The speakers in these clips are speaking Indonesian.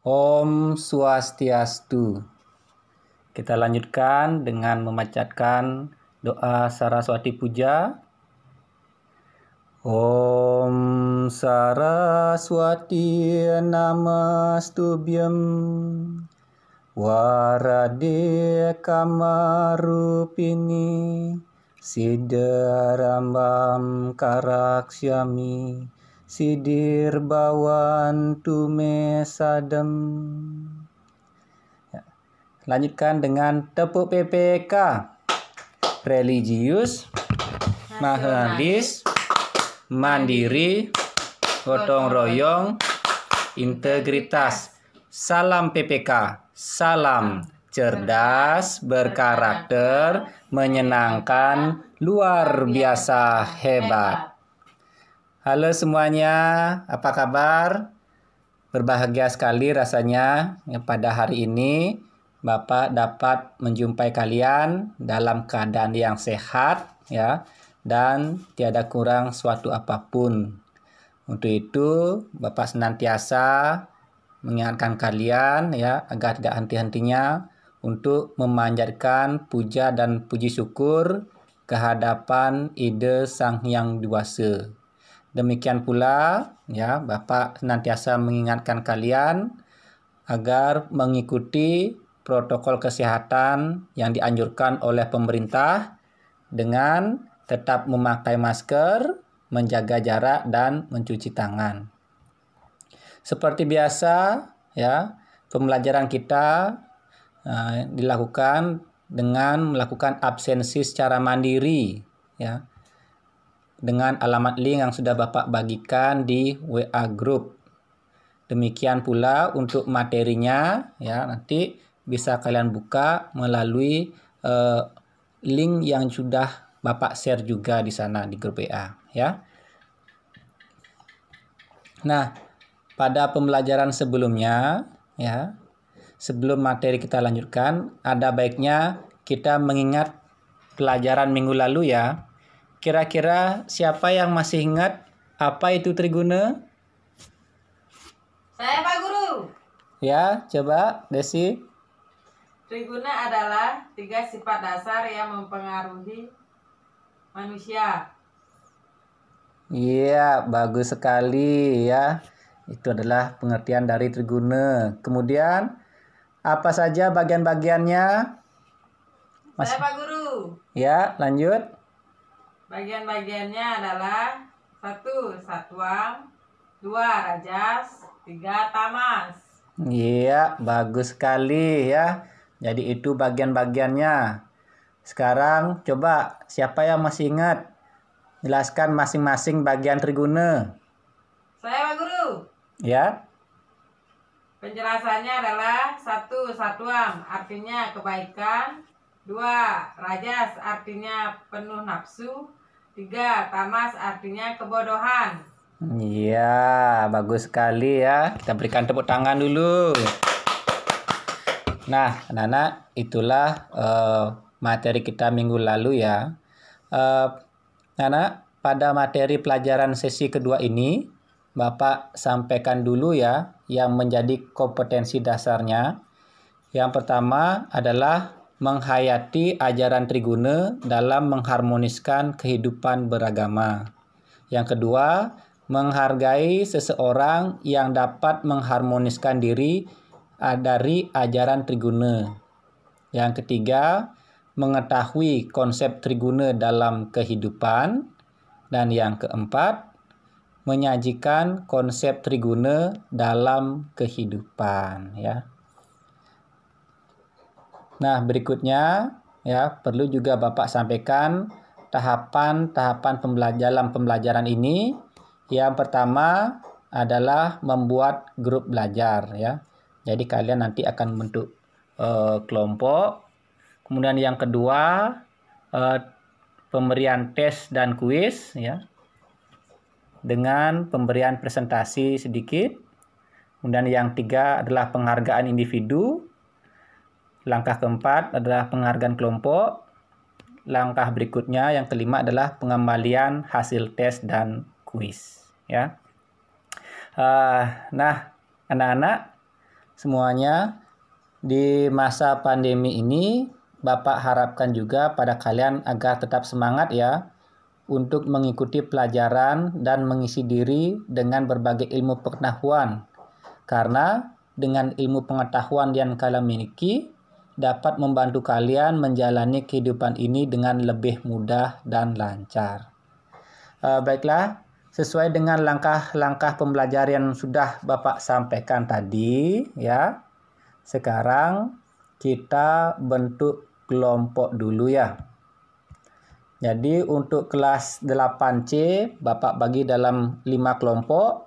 Om Swastiastu. Kita lanjutkan dengan membacakan doa Saraswati Puja. Om Saraswati Namastubhyam Warade Kamarupini Siddharambam Karaksyami Sidir Bawan Tume Sadem. Lanjutkan dengan tepuk PPK. Religius, nasionalis, mandiri, gotong royong, integritas. Salam PPK, salam cerdas, berkarakter, menyenangkan, luar biasa hebat. Halo semuanya, apa kabar? Berbahagia sekali rasanya pada hari ini Bapak dapat menjumpai kalian dalam keadaan yang sehat ya, dan tiada kurang suatu apapun. Untuk itu Bapak senantiasa mengingatkan kalian ya agar tidak henti-hentinya untuk memanjatkan puja dan puji syukur kehadapan Ida Sang Hyang Dewasa. Demikian pula ya, Bapak senantiasa mengingatkan kalian agar mengikuti protokol kesehatan yang dianjurkan oleh pemerintah dengan tetap memakai masker, menjaga jarak dan mencuci tangan. Seperti biasa ya, pembelajaran kita dilakukan dengan melakukan absensi secara mandiri ya, dengan alamat link yang sudah Bapak bagikan di WA Group. Demikian pula untuk materinya ya, nanti bisa kalian buka melalui link yang sudah Bapak share juga di sana di grup WA ya. Nah, pada pembelajaran sebelumnya ya, sebelum materi kita lanjutkan, ada baiknya kita mengingat pelajaran minggu lalu ya. Kira-kira siapa yang masih ingat apa itu triguna? Saya Pak Guru. Ya, coba Desi. Triguna adalah 3 sifat dasar yang mempengaruhi manusia. Iya, bagus sekali ya. Itu adalah pengertian dari triguna. Kemudian, apa saja bagian-bagiannya? Saya Pak Guru. Ya, lanjut. Bagian-bagiannya adalah 1. Satuang, 2. Rajas, 3. Tamas. Iya, bagus sekali ya. Jadi itu bagian-bagiannya. Sekarang coba siapa yang masih ingat? Jelaskan masing-masing bagian triguna. Saya Pak Guru. Ya. Penjelasannya adalah 1. Satuang artinya kebaikan, 2. Rajas artinya penuh nafsu, 3. Tamas artinya kebodohan. Iya, bagus sekali ya. Kita berikan tepuk tangan dulu. Nah, anak-anak, itulah materi kita minggu lalu ya. Anak, pada materi pelajaran sesi kedua ini, Bapak sampaikan dulu ya yang menjadi kompetensi dasarnya. Yang pertama adalah menghayati ajaran triguna dalam mengharmoniskan kehidupan beragama. Yang kedua, menghargai seseorang yang dapat mengharmoniskan diri dari ajaran triguna. Yang ketiga, mengetahui konsep triguna dalam kehidupan. Dan yang keempat, menyajikan konsep triguna dalam kehidupan ya. Nah, berikutnya ya, perlu juga Bapak sampaikan tahapan-tahapan dalam pembelajaran ini. Yang pertama adalah membuat grup belajar ya. Jadi kalian nanti akan membentuk kelompok. Kemudian yang kedua pemberian tes dan kuis ya, dengan pemberian presentasi sedikit. Kemudian yang tiga adalah penghargaan individu. Langkah keempat adalah penghargaan kelompok. Langkah berikutnya yang kelima adalah pengembalian hasil tes dan kuis ya. Nah, anak-anak, semuanya. Di masa pandemi ini, Bapak harapkan juga pada kalian agar tetap semangat ya untuk mengikuti pelajaran dan mengisi diri dengan berbagai ilmu pengetahuan. Karena dengan ilmu pengetahuan yang kalian miliki dapat membantu kalian menjalani kehidupan ini dengan lebih mudah dan lancar. Baiklah, sesuai dengan langkah-langkah pembelajaran yang sudah Bapak sampaikan tadi ya. Sekarang kita bentuk kelompok dulu ya. Jadi untuk kelas 8C Bapak bagi dalam 5 kelompok.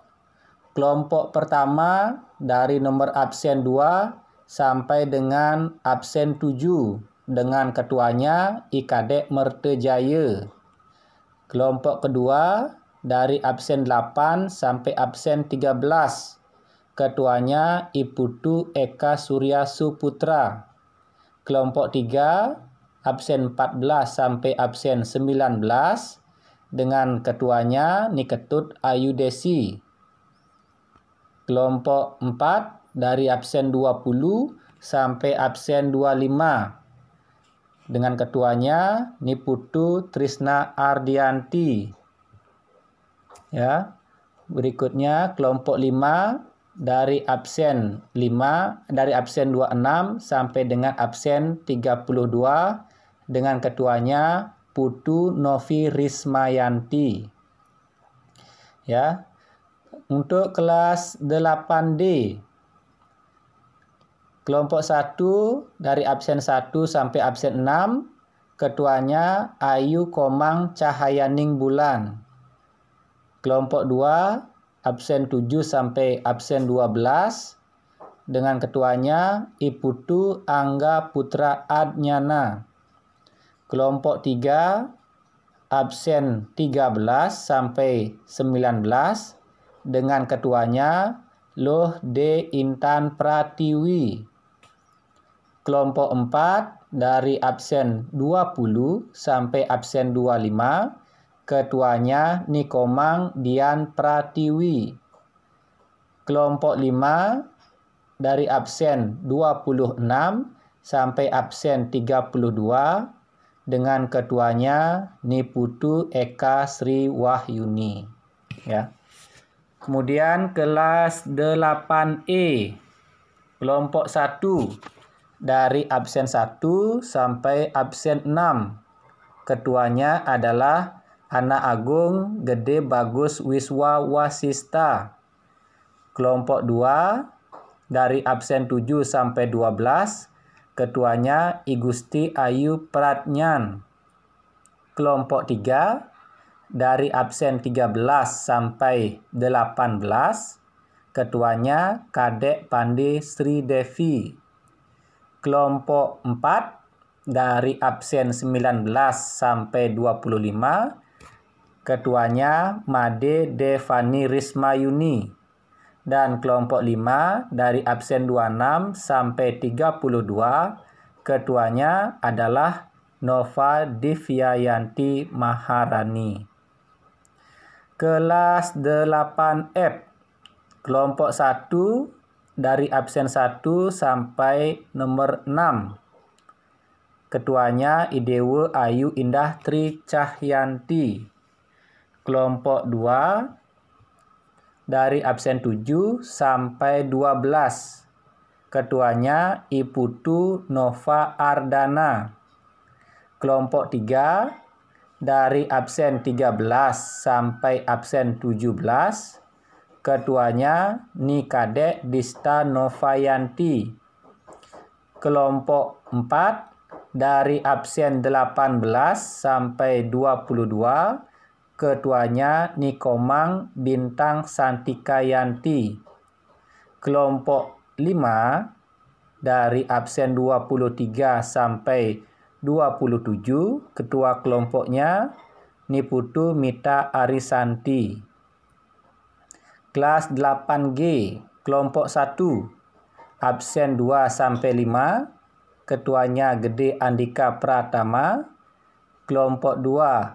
Kelompok pertama dari nomor absen 2 sampai dengan absen 7 dengan ketuanya IKadek Mertejaya. Kelompok kedua dari absen 8 sampai absen 13. Ketuanya Iputu Eka Surya Suputra. Kelompok 3 absen 14 sampai absen 19 dengan ketuanya Niketut Ayu Desi. Kelompok 4 dari absen 20 sampai absen 25 dengan ketuanya Niputu Trisna Ardianti. Ya. Berikutnya kelompok 5 dari absen 26 sampai dengan absen 32 dengan ketuanya Putu Novi Rismayanti. Ya. Untuk kelas 8D kelompok 1 dari absen 1 sampai absen 6 ketuanya Ayu Komang Cahayaning Bulan. Kelompok 2 absen 7 sampai absen 12 dengan ketuanya Iputu Angga Putra Adnyana. Kelompok 3 absen 13 sampai 19 dengan ketuanya Loh D Intan Pratiwi. Kelompok 4 dari absen 20 sampai absen 25 ketuanya Nikomang Dian Pratiwi. Kelompok 5 dari absen 26 sampai absen 32 dengan ketuanya Niputu Eka Sri Wahyuni. Ya. Kemudian kelas 8E kelompok 1 dari absen 1 sampai absen 6. Ketuanya adalah Ana Agung Gede Bagus Wiswa Wasista. Kelompok 2 dari absen 7 sampai 12. Ketuanya I Gusti Ayu Pratnyan. Kelompok 3 dari absen 13 sampai 18. Ketuanya Kadek Pandi Sri Devi. Kelompok 4 dari absen 19 sampai 25. Ketuanya Made Devani Rismayuni. Dan kelompok 5 dari absen 26 sampai 32. Ketuanya adalah Nova Divyayanti Maharani. Kelas 8F kelompok 1 dari absen 1 sampai nomor 6. Ketuanya Idewa Ayu Indah Tri Cahyanti. Kelompok 2 dari absen 7 sampai 12. Ketuanya Iputu Nova Ardana. Kelompok 3 dari absen 13 sampai absen 17. Ketuanya Nikadek Dista Novayanti. Kelompok 4 dari absen 18 sampai 22. Ketuanya Nikomang Bintang Santika Yanti. Kelompok 5 dari absen 23 sampai 27. Ketua kelompoknya Niputu Mita Arisanti. Kelas 8G kelompok 1 absen 2 sampai 5. Ketuanya Gede Andika Pratama. Kelompok 2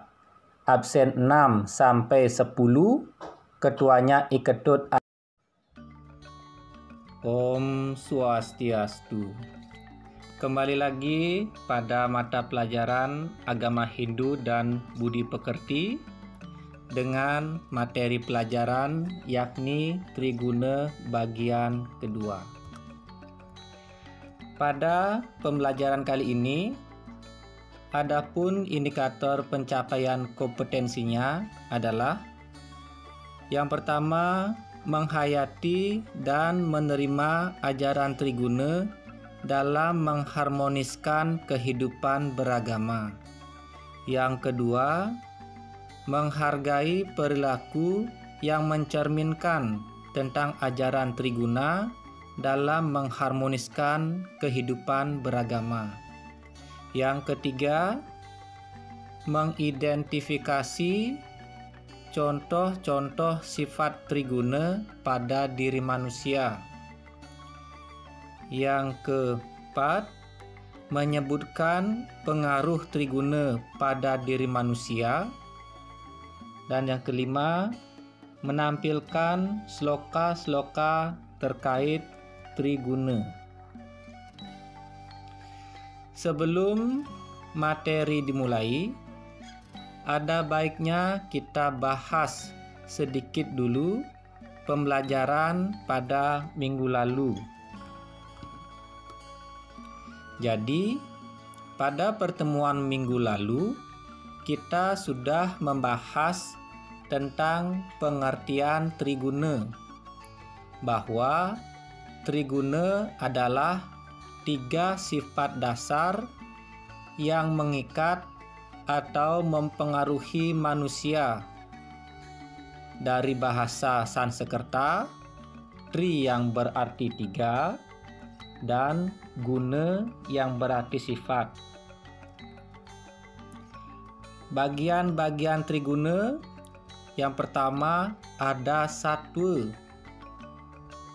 absen 6 sampai 10. Ketuanya Iketut. Om Swastiastu. Kembali lagi pada mata pelajaran Agama Hindu dan Budi Pekerti dengan materi pelajaran yakni Triguna bagian kedua. Pada pembelajaran kali ini, adapun indikator pencapaian kompetensinya adalah yang pertama, menghayati dan menerima ajaran Triguna dalam mengharmoniskan kehidupan beragama. Yang kedua, menghargai perilaku yang mencerminkan tentang ajaran Triguna dalam mengharmoniskan kehidupan beragama. Yang ketiga, mengidentifikasi contoh-contoh sifat Triguna pada diri manusia. Yang keempat, menyebutkan pengaruh Triguna pada diri manusia. Dan yang kelima, menampilkan sloka-sloka terkait Triguna. Sebelum materi dimulai, ada baiknya kita bahas sedikit dulu pembelajaran pada minggu lalu. Jadi, pada pertemuan minggu lalu, kita sudah membahas tentang pengertian Triguna, bahwa Triguna adalah 3 sifat dasar yang mengikat atau mempengaruhi manusia. Dari bahasa Sanskerta, tri yang berarti 3 dan guna yang berarti sifat. Bagian-bagian Triguna yang pertama ada satwa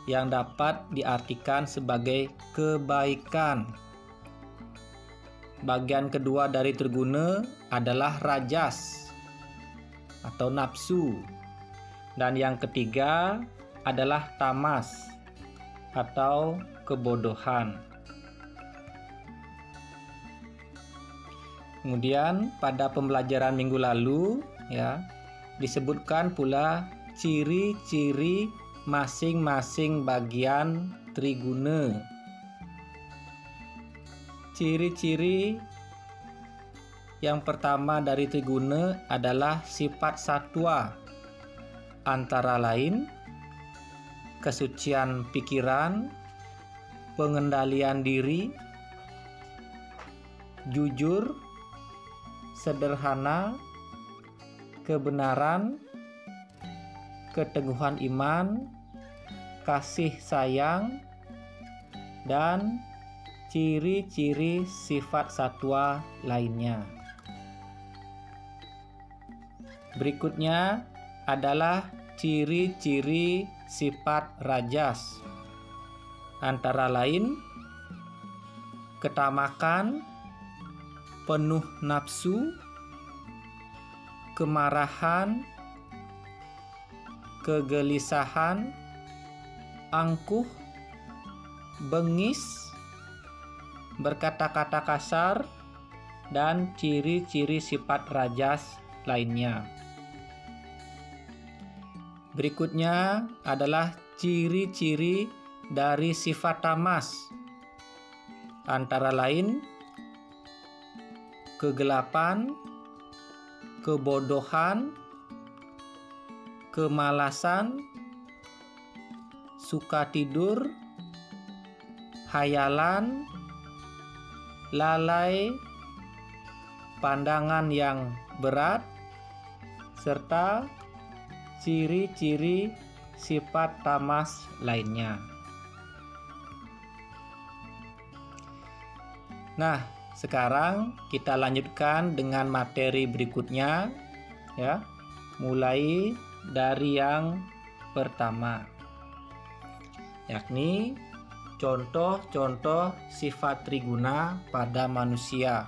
yang dapat diartikan sebagai kebaikan. Bagian kedua dari Triguna adalah rajas atau nafsu. Dan yang ketiga adalah tamas atau kebodohan. Kemudian pada pembelajaran minggu lalu disebutkan pula ciri-ciri masing-masing bagian Triguna. Ciri-ciri yang pertama dari Triguna adalah sifat satwa, antara lain kesucian pikiran, pengendalian diri, jujur, sederhana, kebenaran, keteguhan iman, kasih sayang, dan ciri-ciri sifat satwa lainnya. Berikutnya adalah ciri-ciri sifat rajas, antara lain ketamakan, penuh nafsu, kemarahan, kegelisahan, angkuh, bengis, berkata-kata kasar, dan ciri-ciri sifat rajas lainnya. Berikutnya adalah ciri-ciri dari sifat tamas, antara lain kegelapan, kebodohan, kemalasan, suka tidur, hayalan, lalai, pandangan yang berat, serta ciri-ciri sifat tamas lainnya. Nah, sekarang kita lanjutkan dengan materi berikutnya, mulai dari yang pertama, yakni contoh-contoh sifat Triguna pada manusia.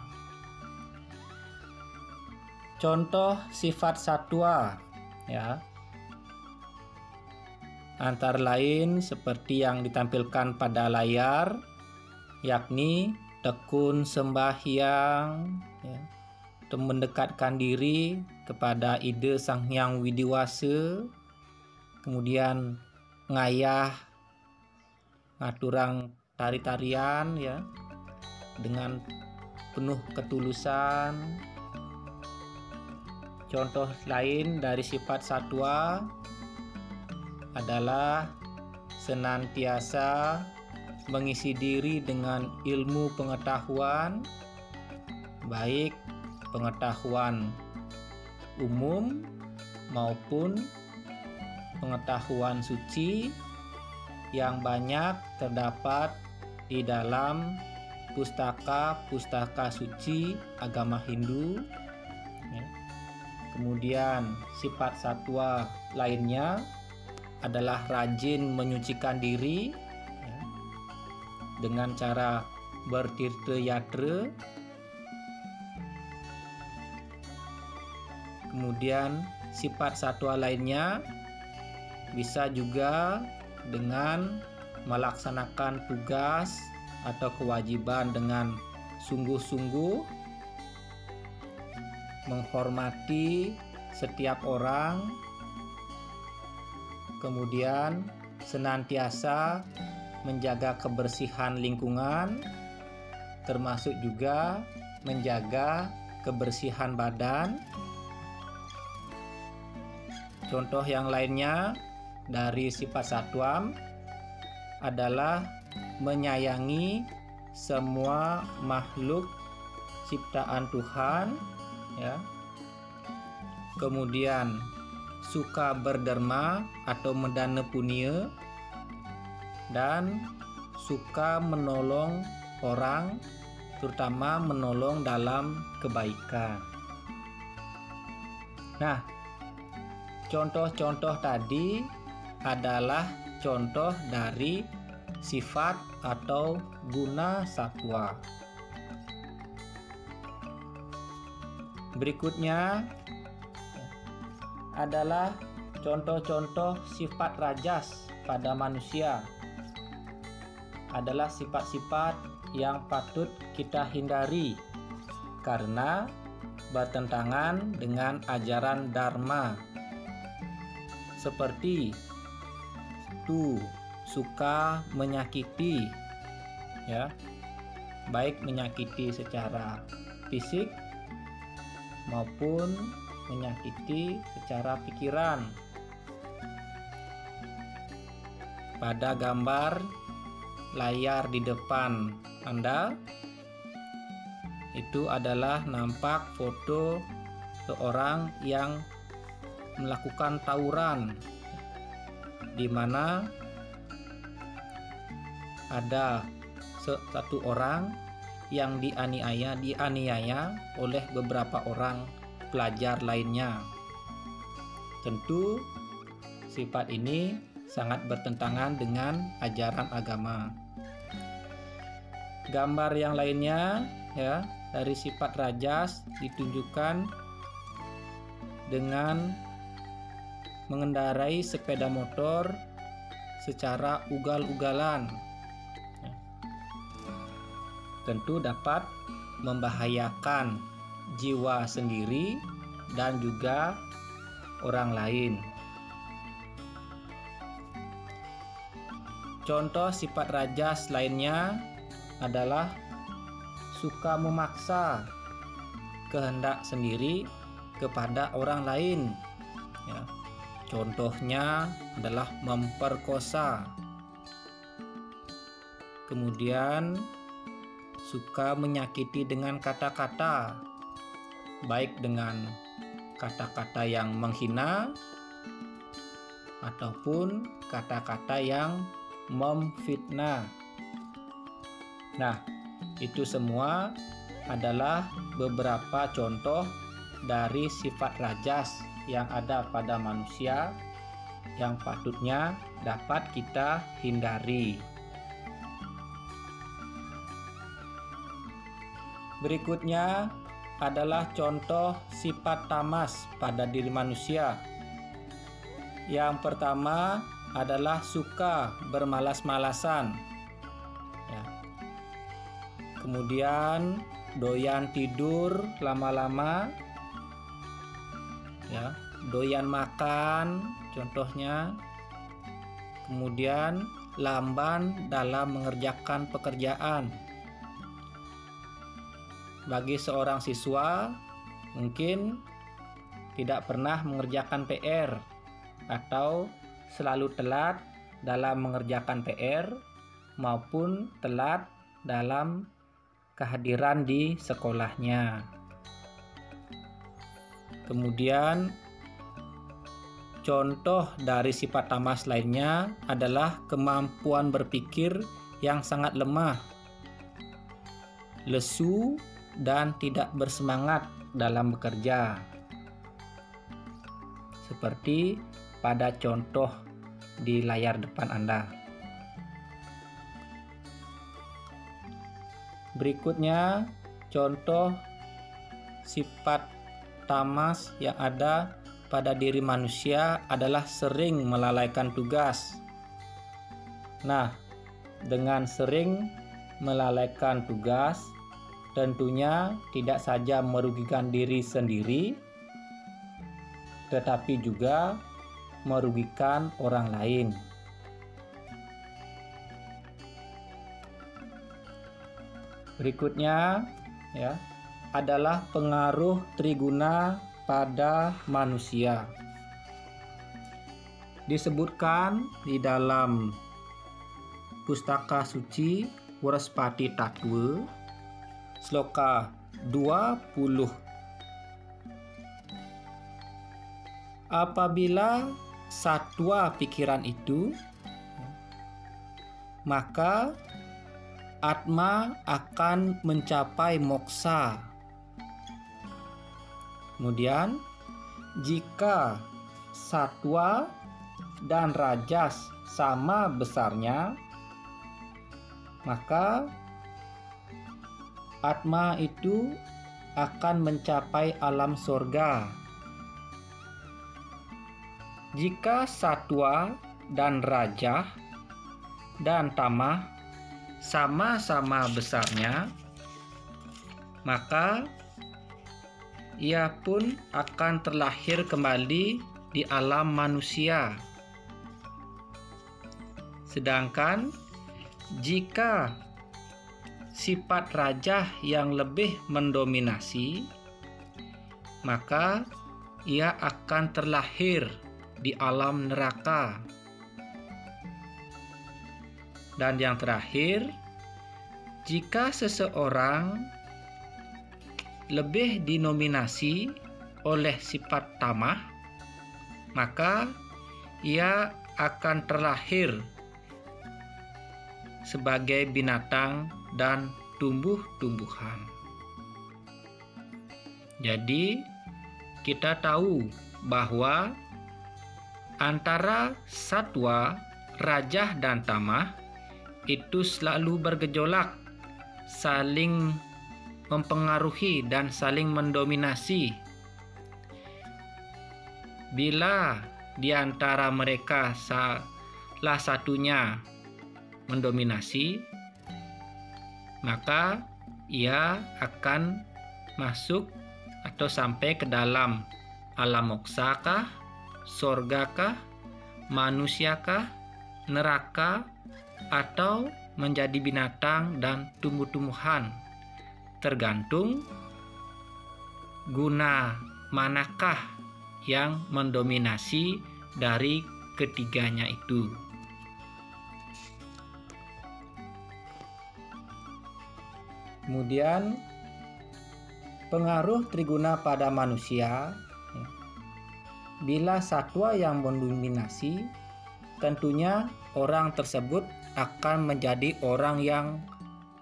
Contoh sifat satwa, antara lain seperti yang ditampilkan pada layar, yakni tekun sembahyang, ya, mendekatkan diri kepada ide Sang Hyang Widiwasa, kemudian ngayah ngaturang tari-tarian, ya, dengan penuh ketulusan. Contoh lain dari sifat satwa adalah senantiasa mengisi diri dengan ilmu pengetahuan, baik pengetahuan umum maupun pengetahuan suci yang banyak terdapat di dalam pustaka-pustaka suci agama Hindu. Kemudian sifat satwa lainnya adalah rajin menyucikan diri dengan cara bertirta yatra. Kemudian sifat satwa lainnya bisa juga dengan melaksanakan tugas atau kewajiban dengan sungguh-sungguh, menghormati setiap orang, kemudian senantiasa menjaga kebersihan lingkungan, termasuk juga menjaga kebersihan badan. Contoh yang lainnya dari sifat satwa adalah menyayangi semua makhluk ciptaan Tuhan, ya. Kemudian suka berderma atau mendana punya, dan suka menolong orang, terutama menolong dalam kebaikan. Nah, contoh-contoh tadi adalah contoh dari sifat atau guna satwa. Berikutnya adalah contoh-contoh sifat rajas pada manusia. Adalah sifat-sifat yang patut kita hindari karena bertentangan dengan ajaran Dharma. Seperti suka menyakiti, ya, baik menyakiti secara fisik maupun menyakiti secara pikiran. Pada gambar layar di depan Anda itu adalah nampak foto seorang yang melakukan tawuran, di mana ada satu orang yang dianiaya oleh beberapa orang pelajar lainnya. Tentu sifat ini sangat bertentangan dengan ajaran agama. Gambar yang lainnya, ya, dari sifat rajas ditunjukkan dengan mengendarai sepeda motor secara ugal-ugalan. Tentu dapat membahayakan jiwa sendiri dan juga orang lain. Contoh sifat rajas lainnya adalah suka memaksa kehendak sendiri kepada orang lain, ya. Contohnya adalah memperkosa. Kemudian suka menyakiti dengan kata-kata, baik dengan kata-kata yang menghina ataupun kata-kata yang memfitnah. Nah, itu semua adalah beberapa contoh dari sifat rajas yang ada pada manusia yang patutnya dapat kita hindari. Berikutnya adalah contoh sifat tamas pada diri manusia. Yang pertama adalah suka bermalas-malasan. Ya. Kemudian doyan tidur lama-lama. Ya, doyan makan contohnya. Kemudian lamban dalam mengerjakan pekerjaan. Bagi seorang siswa mungkin tidak pernah mengerjakan PR atau selalu telat dalam mengerjakan PR maupun telat dalam kehadiran di sekolahnya. Kemudian contoh dari sifat tamas lainnya adalah kemampuan berpikir yang sangat lemah, lesu, dan tidak bersemangat dalam bekerja. Seperti pada contoh di layar depan Anda. Berikutnya, contoh sifat tamas yang ada pada diri manusia adalah sering melalaikan tugas. Nah, dengan sering melalaikan tugas, tentunya tidak saja merugikan diri sendiri, tetapi juga merugikan orang lain. Berikutnya adalah pengaruh triguna pada manusia. Disebutkan di dalam Pustaka Suci Waraspati Tattwa Sloka 20. Apabila satwa pikiran itu, maka Atma akan mencapai moksa. Kemudian, jika satwa dan rajas sama besarnya, maka Atma itu akan mencapai alam surga. Jika satwa dan rajah dan tamah sama-sama besarnya, maka ia pun akan terlahir kembali di alam manusia. Sedangkan jika sifat rajah yang lebih mendominasi, maka ia akan terlahir di alam neraka. Dan yang terakhir, jika seseorang lebih dinominasi oleh sifat tamah, maka ia akan terlahir sebagai binatang dan tumbuh-tumbuhan. Jadi, kita tahu bahwa antara satwa, rajah, dan tamah itu selalu bergejolak, saling mempengaruhi dan saling mendominasi. Bila di antara mereka salah satunya mendominasi, maka ia akan masuk atau sampai ke dalam alam moksakah, sorgakah, manusiakah, neraka, atau menjadi binatang dan tumbuh-tumbuhan, tergantung guna manakah yang mendominasi dari ketiganya itu. Kemudian pengaruh triguna pada manusia, bila satwa yang mendominasi, tentunya orang tersebut akan menjadi orang yang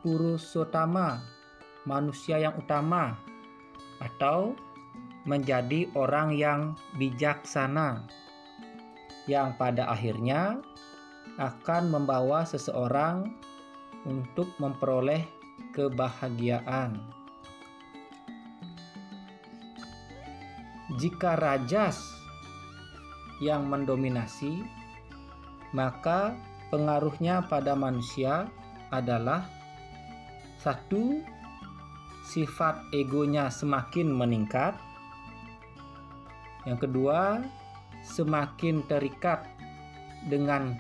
purusottama, manusia yang utama, atau menjadi orang yang bijaksana, yang pada akhirnya akan membawa seseorang untuk memperoleh kebahagiaan. Jika rajas yang mendominasi, maka pengaruhnya pada manusia adalah: 1. Sifat egonya semakin meningkat. Yang kedua, semakin terikat dengan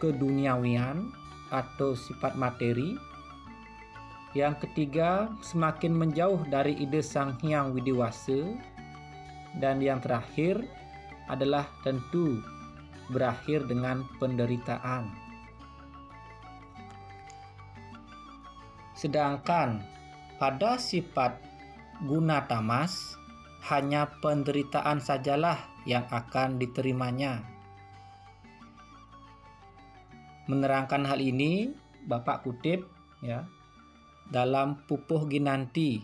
keduniawian atau sifat materi. Yang ketiga, semakin menjauh dari ide Sang Hyang Widiwasa. Dan yang terakhir adalah tentu berakhir dengan penderitaan. Sedangkan pada sifat guna tamas, hanya penderitaan sajalah yang akan diterimanya. Menerangkan hal ini, Bapak kutip dalam Pupuh Ginanti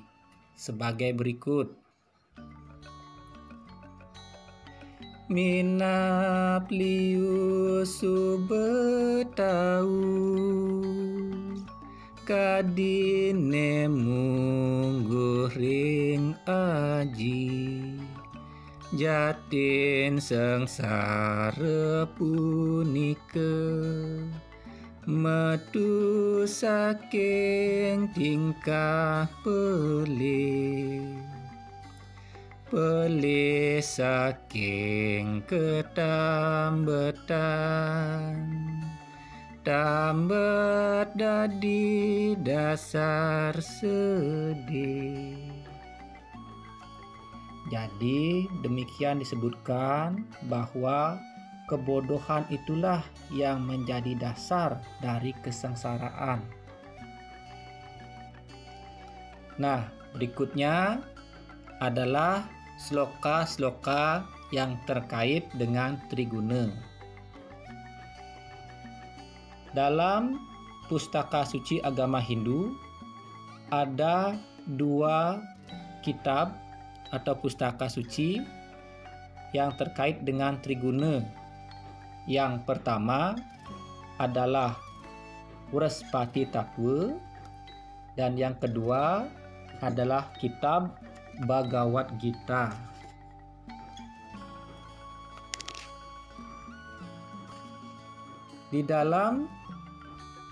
sebagai berikut. Minap liu subetau kadine mungguh ring aji jatin sengsara punika metu saking tingkah pelih saking ketambetan tambet dadi dasar sedih. Jadi demikian disebutkan bahwa kebodohan itulah yang menjadi dasar dari kesengsaraan. Nah, berikutnya adalah sloka-sloka yang terkait dengan Triguna. Dalam Pustaka Suci Agama Hindu ada 2 kitab atau pustaka suci yang terkait dengan Triguna. Yang pertama adalah Wrespati Tattwa dan yang kedua adalah kitab Bhagavad Gita. Di dalam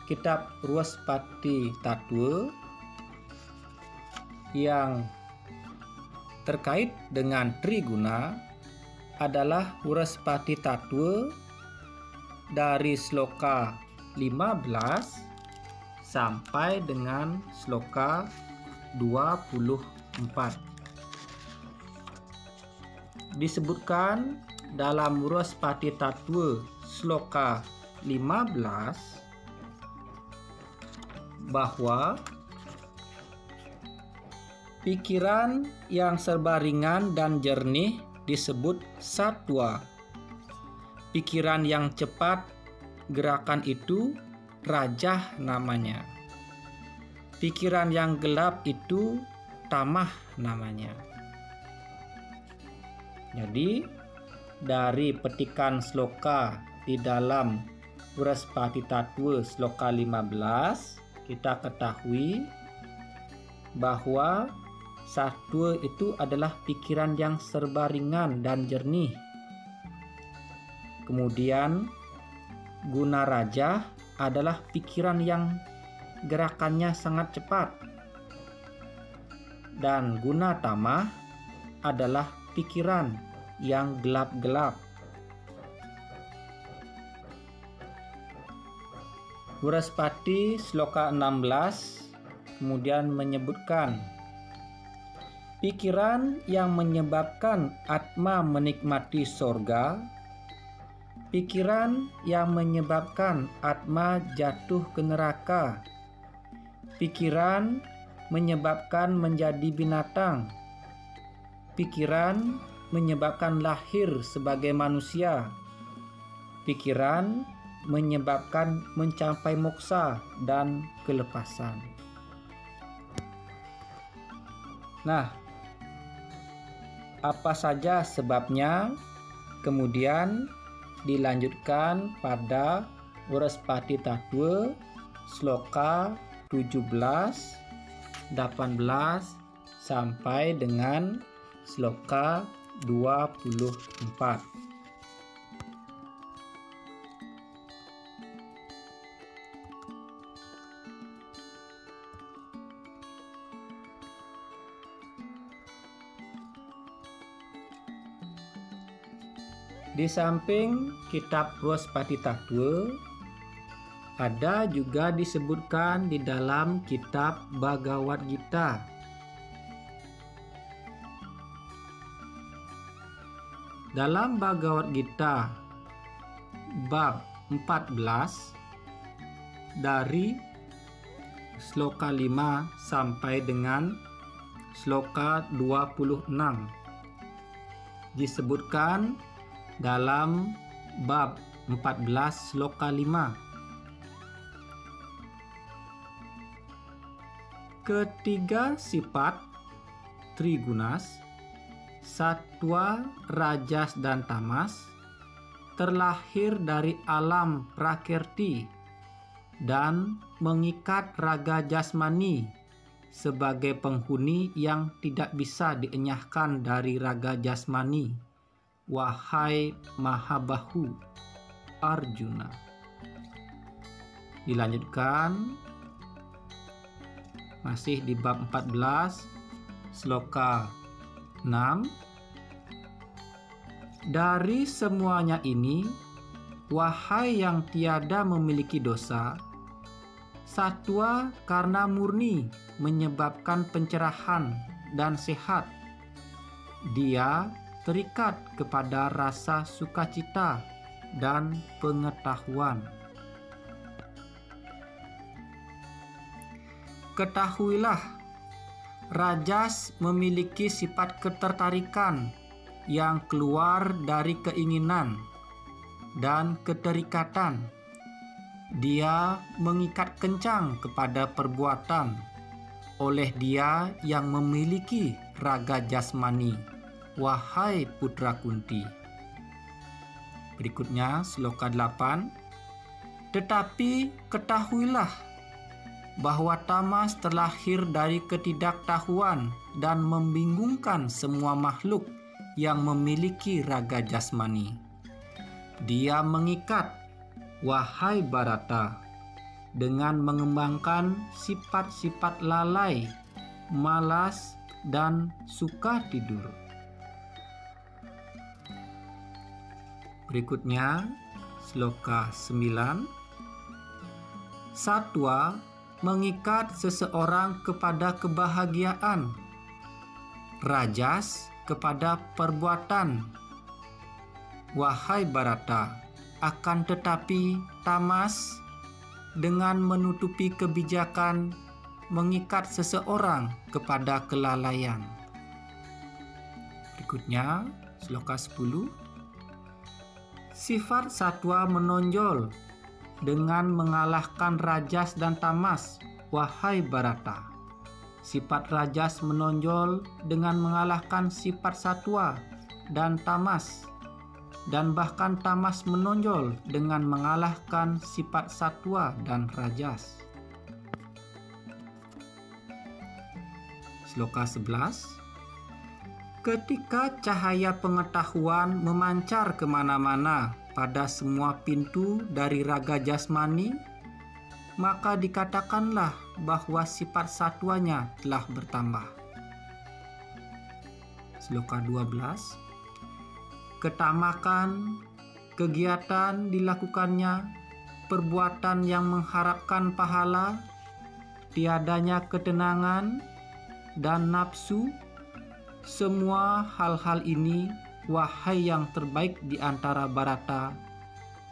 kitab Wrespati Tattwa yang terkait dengan Triguna adalah Wrespati Tattwa dari sloka 15 sampai dengan sloka 24. Disebutkan dalam Wrespati Tattwa sloka 15 bahwa pikiran yang serba ringan dan jernih disebut satwa. Pikiran yang cepat gerakan itu rajah namanya. Pikiran yang gelap itu tamah namanya. Jadi dari petikan sloka di dalam Wrespati Tattwa sloka 15 kita ketahui bahwa satwa itu adalah pikiran yang serba ringan dan jernih. Kemudian guna rajah adalah pikiran yang gerakannya sangat cepat. Dan guna tamah adalah pikiran yang gelap-gelap. Wrespati sloka 16 kemudian menyebutkan pikiran yang menyebabkan Atma menikmati sorga, pikiran yang menyebabkan Atma jatuh ke neraka, pikiran menyebabkan menjadi binatang, pikiran menyebabkan lahir sebagai manusia, pikiran menyebabkan mencapai moksa dan kelepasan. Nah, apa saja sebabnya? Kemudian dilanjutkan pada Wrespati Tattwa sloka 17, 18 sampai dengan sloka 24. Di samping kitab Bhrospati Tattva, ada juga disebutkan di dalam kitab Bhagavad Gita. Dalam Bhagavad Gita bab 14 dari sloka 5 sampai dengan sloka 26 disebutkan dalam bab 14 sloka 5. Ketiga sifat Trigunas, Sattva, Rajas, dan Tamas terlahir dari alam Prakrti dan mengikat raga jasmani sebagai penghuni yang tidak bisa dienyahkan dari raga jasmani. Wahai Mahabahu Arjuna. Dilanjutkan masih di bab 14 sloka 6. Dari semuanya ini, wahai yang tiada memiliki dosa, Sattva karena murni menyebabkan pencerahan dan sehat. Dia terikat kepada rasa sukacita dan pengetahuan. Ketahuilah, Rajas memiliki sifat ketertarikan yang keluar dari keinginan dan keterikatan. Dia mengikat kencang kepada perbuatan oleh dia yang memiliki raga jasmani. Wahai putra Kunti. Berikutnya sloka 8. Tetapi ketahuilah bahwa tamas terlahir dari ketidaktahuan dan membingungkan semua makhluk yang memiliki raga jasmani. Dia mengikat, wahai Bharata, dengan mengembangkan sifat-sifat lalai, malas, dan suka tidur. Berikutnya, sloka 9. Sattva mengikat seseorang kepada kebahagiaan, Rajas kepada perbuatan. Wahai Bharata, akan tetapi tamas dengan menutupi kebijakan mengikat seseorang kepada kelalaian. Berikutnya, sloka 10. Sifat Sattva menonjol dengan mengalahkan Rajas dan Tamas, wahai Bharata. Sifat Rajas menonjol dengan mengalahkan sifat Sattva dan Tamas, dan bahkan Tamas menonjol dengan mengalahkan sifat Sattva dan Rajas. Sloka 11. Ketika cahaya pengetahuan memancar kemana-mana pada semua pintu dari raga jasmani, maka dikatakanlah bahwa sifat satwanya telah bertambah. Sloka 12. Ketamakan, kegiatan dilakukannya, perbuatan yang mengharapkan pahala, tiadanya ketenangan, dan nafsu, semua hal-hal ini, wahai yang terbaik di antara Bharata,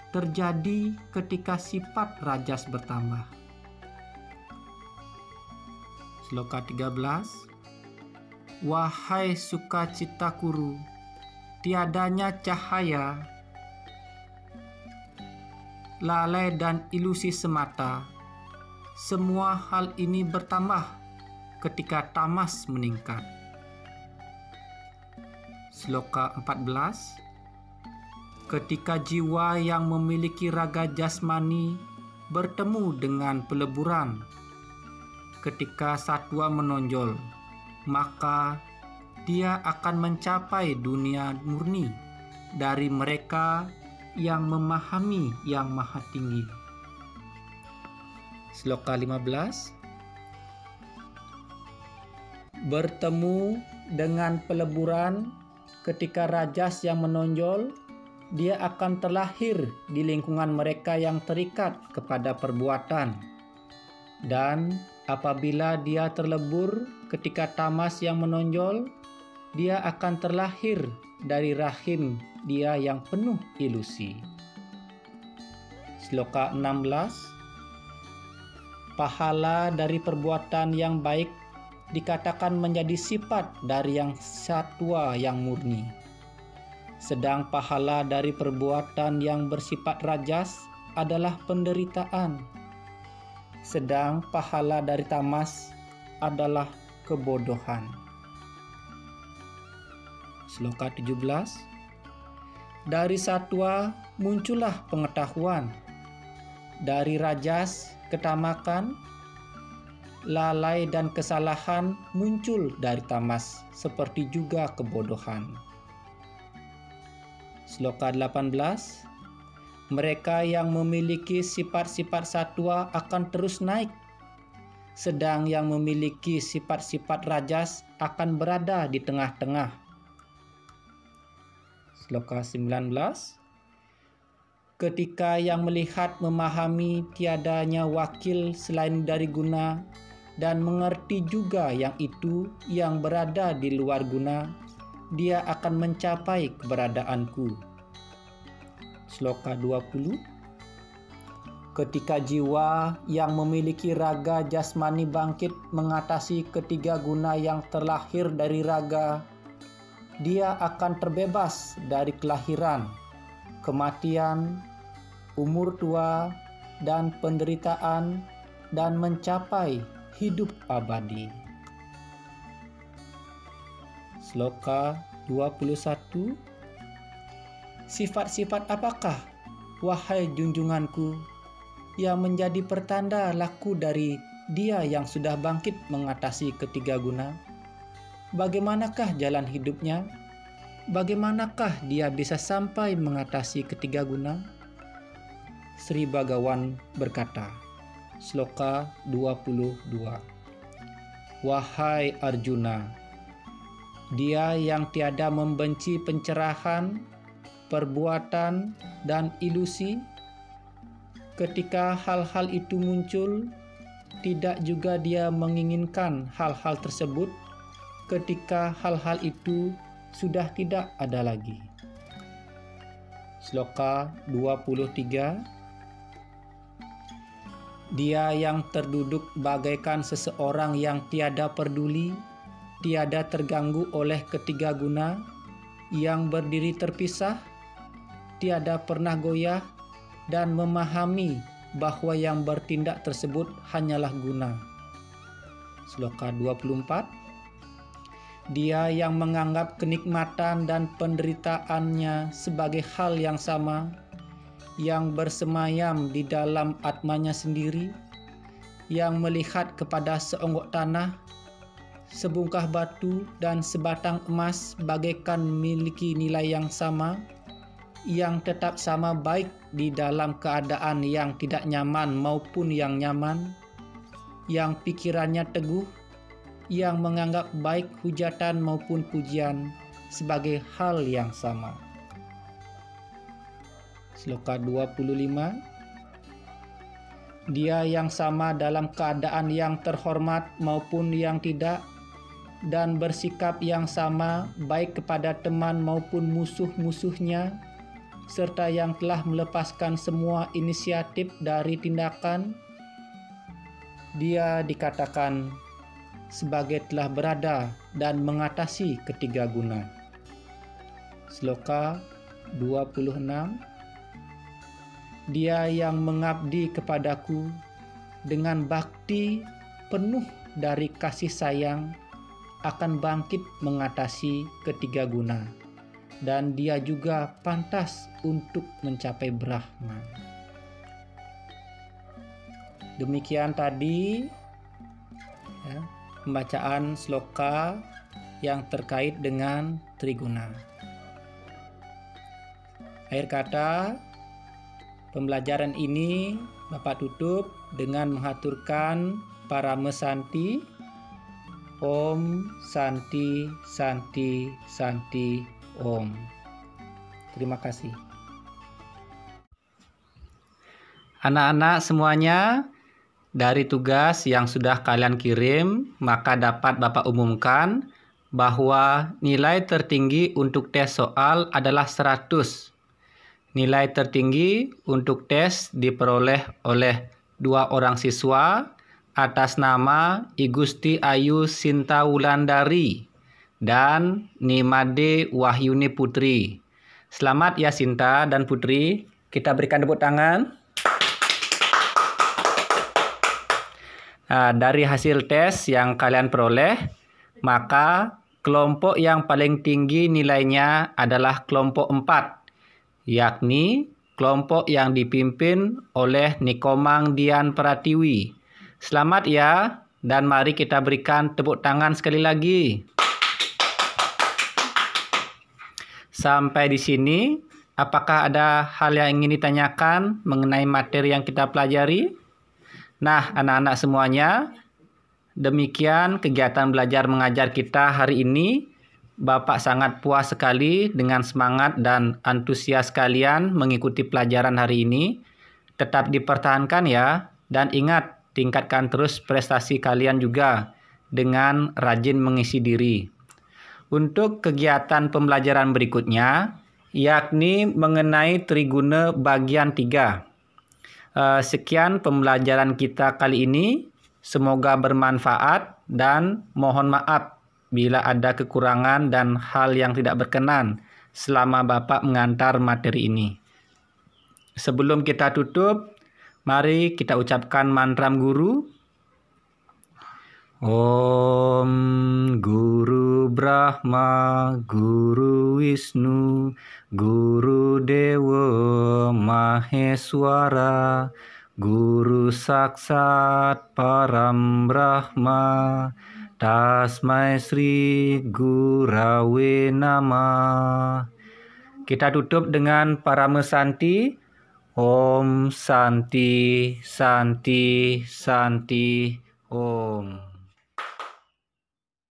terjadi ketika sifat Rajas bertambah. Sloka 13. Wahai Sukacita Kuru, tiadanya cahaya, lalai dan ilusi semata. Semua hal ini bertambah ketika tamas meningkat. Sloka 14. Ketika jiwa yang memiliki raga jasmani bertemu dengan peleburan, ketika satwa menonjol, maka dia akan mencapai dunia murni dari mereka yang memahami yang maha tinggi. Sloka 15. Bertemu dengan peleburan ketika Rajas yang menonjol, dia akan terlahir di lingkungan mereka yang terikat kepada perbuatan. Dan apabila dia terlebur ketika tamas yang menonjol, dia akan terlahir dari rahim dia yang penuh ilusi. Sloka 16. Pahala dari perbuatan yang baik dikatakan menjadi sifat dari yang satwa yang murni. Sedang pahala dari perbuatan yang bersifat rajas adalah penderitaan. Sedang pahala dari tamas adalah kebodohan. Sloka 17. Dari satwa muncullah pengetahuan. Dari rajas ketamakan, lalai dan kesalahan muncul dari tamas, seperti juga kebodohan. Sloka 18. Mereka yang memiliki sifat-sifat satwa akan terus naik, sedang yang memiliki sifat-sifat rajas akan berada di tengah-tengah. Sloka 19. Ketika yang melihat memahami tiadanya wakil selain dari guna dan mengerti juga yang itu yang berada di luar guna, dia akan mencapai keberadaanku. Sloka 20. Ketika jiwa yang memiliki raga jasmani bangkit mengatasi ketiga guna yang terlahir dari raga, dia akan terbebas dari kelahiran, kematian, umur tua, dan penderitaan, dan mencapai hidup abadi. Sloka 21. Sifat-sifat apakah, wahai junjunganku, yang menjadi pertanda laku dari dia yang sudah bangkit mengatasi ketiga guna? Bagaimanakah jalan hidupnya? Bagaimanakah dia bisa sampai mengatasi ketiga guna? Sri Bhagawan berkata, Sloka 22. Wahai Arjuna, dia yang tiada membenci pencerahan, perbuatan, dan ilusi, ketika hal-hal itu muncul, tidak juga dia menginginkan hal-hal tersebut ketika hal-hal itu sudah tidak ada lagi. Sloka 23. Dia yang terduduk bagaikan seseorang yang tiada peduli, tiada terganggu oleh ketiga guna, yang berdiri terpisah, tiada pernah goyah, dan memahami bahwa yang bertindak tersebut hanyalah guna. Sloka 24. Dia yang menganggap kenikmatan dan penderitaannya sebagai hal yang sama, yang bersemayam di dalam atmanya sendiri, yang melihat kepada seonggok tanah, sebungkah batu, dan sebatang emas bagaikan memiliki nilai yang sama, yang tetap sama baik di dalam keadaan yang tidak nyaman maupun yang nyaman, yang pikirannya teguh, yang menganggap baik hujatan maupun pujian sebagai hal yang sama. Sloka 25. Dia yang sama dalam keadaan yang terhormat maupun yang tidak, dan bersikap yang sama baik kepada teman maupun musuh-musuhnya, serta yang telah melepaskan semua inisiatif dari tindakan, dia dikatakan sebagai telah berada dan mengatasi ketiga guna. Sloka 26. Dia yang mengabdi kepadaku dengan bakti penuh dari kasih sayang akan bangkit mengatasi ketiga guna, dan dia juga pantas untuk mencapai Brahman. Demikian tadi ya, pembacaan sloka yang terkait dengan triguna. Akhir kata, pembelajaran ini Bapak tutup dengan menghaturkan Parama Santi. Om Santi Santi Santi Om. Terima kasih. Anak-anak semuanya, dari tugas yang sudah kalian kirim, maka dapat Bapak umumkan bahwa nilai tertinggi untuk tes soal adalah 100. Nilai tertinggi untuk tes diperoleh oleh 2 orang siswa atas nama Igusti Ayu Sinta Wulandari dan Nimade Wahyuni Putri. Selamat ya Sinta dan Putri. Kita berikan tepuk tangan. Nah, dari hasil tes yang kalian peroleh, maka kelompok yang paling tinggi nilainya adalah kelompok 4, yakni kelompok yang dipimpin oleh Nikomang Dian Pratiwi. Selamat ya, dan mari kita berikan tepuk tangan sekali lagi. Sampai di sini, apakah ada hal yang ingin ditanyakan mengenai materi yang kita pelajari? Nah, anak-anak semuanya, demikian kegiatan belajar mengajar kita hari ini. Bapak sangat puas sekali dengan semangat dan antusias kalian mengikuti pelajaran hari ini. Tetap dipertahankan ya, dan ingat, tingkatkan terus prestasi kalian juga dengan rajin mengisi diri. Untuk kegiatan pembelajaran berikutnya, yakni mengenai triguna bagian 3. Sekian pembelajaran kita kali ini. Semoga bermanfaat dan mohon maaf bila ada kekurangan dan hal yang tidak berkenan selama Bapak mengantar materi ini. Sebelum kita tutup, mari kita ucapkan mantra guru. Om Guru Brahma, Guru Wisnu, Guru Dewa Maheswara, Guru Saksat Param Brahma, Tasmai Sri Gurave Namah. Kita tutup dengan Parama Santi. Om Santi, Santi, Santi, Om.